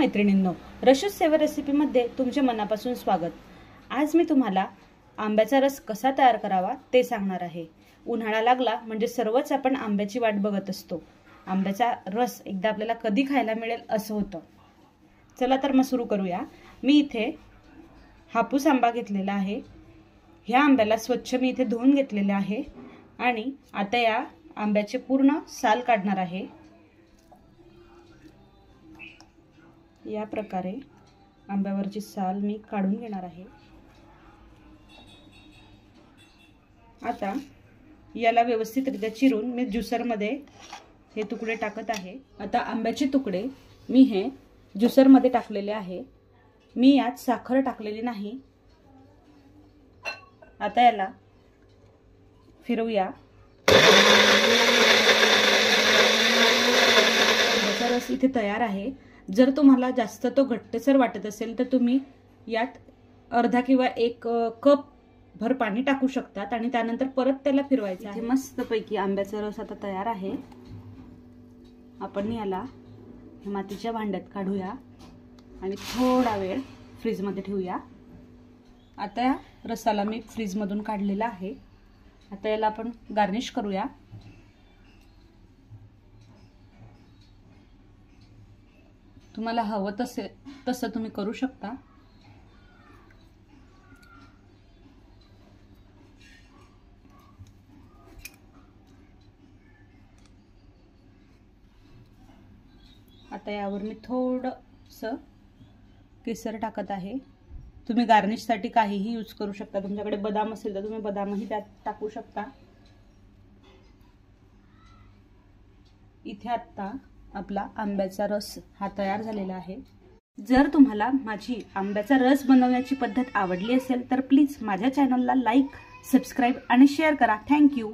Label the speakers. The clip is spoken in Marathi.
Speaker 1: मैत्रिणींनो, रशूज सेवर रेसिपीमध्ये तुमचे मनापासून स्वागत। आज मी तुम्हाला आंब्याचा रस कसा तयार करावा ते सांगणार आहे। उन्हाळा लागला म्हणजे सर्वच आपण आंब्याची वाट बघत असतो। आंब्याचा रस एकदा आपल्याला कधी खायला मिळेल असं होतं। चला तर मग सुरू करूया। मी इथे हापूस आंबा घेतलेला आहे। ह्या आंब्याला स्वच्छ मी इथे धुवून घेतलेले आहे आणि आता या आंब्याचे पूर्ण साल काढणार आहे। या प्रकारे आंब्यावरची साल मी काढून घेणार आहे। आता याला व्यवस्थितरित्या चिरून मी ज्युसर मध्ये हे तुकडे टाकत आहे। आता आंब्याचे तुकडे मी हे ज्युसर मध्ये टाकलेले आहे। मी यात साखर टाकलेली नाही। आता याला फिरवूया। आंब्याचा रस इथे तयार आहे। जर तुम्हाला जास्त तो घट्टसर वाटत असेल तर तुम्ही यात अर्धा किंवा एक कप भर पाणी टाकू शकतात आणि त्यानंतर परत त्याला फिरवायचं आहे। मस्तपैकी आंब्याचा रस आता तयार आहे। आपण याला मातीच्या भांड्यात काढूया आणि थोडा वेळ फ्रीज मध्ये ठेवूया। आता या रसाला मी फ्रीज मधून काढलेला आहे। आता याला आपण गार्निश करूया। तुम्हाला हवं तसं तुम्ही करू शकता। आता यावर मी थोडंसं केसर टाकत आहे। तुम्ही गार्निश साठी काहीही यूज करू शकता। तुमच्याकडे बदाम असेल तर तुम्ही बदामही त्यात टाकू शकता। इथे आता आपला आंब्याचा रस हा तयार झालेला आहे। जर तुम्हाला माझी आंब्याचा रस बनवण्याची पद्धत आवडली असेल तर प्लीज माझ्या चॅनलला लाईक, सबस्क्राईब आणि शेअर करा। Thank you.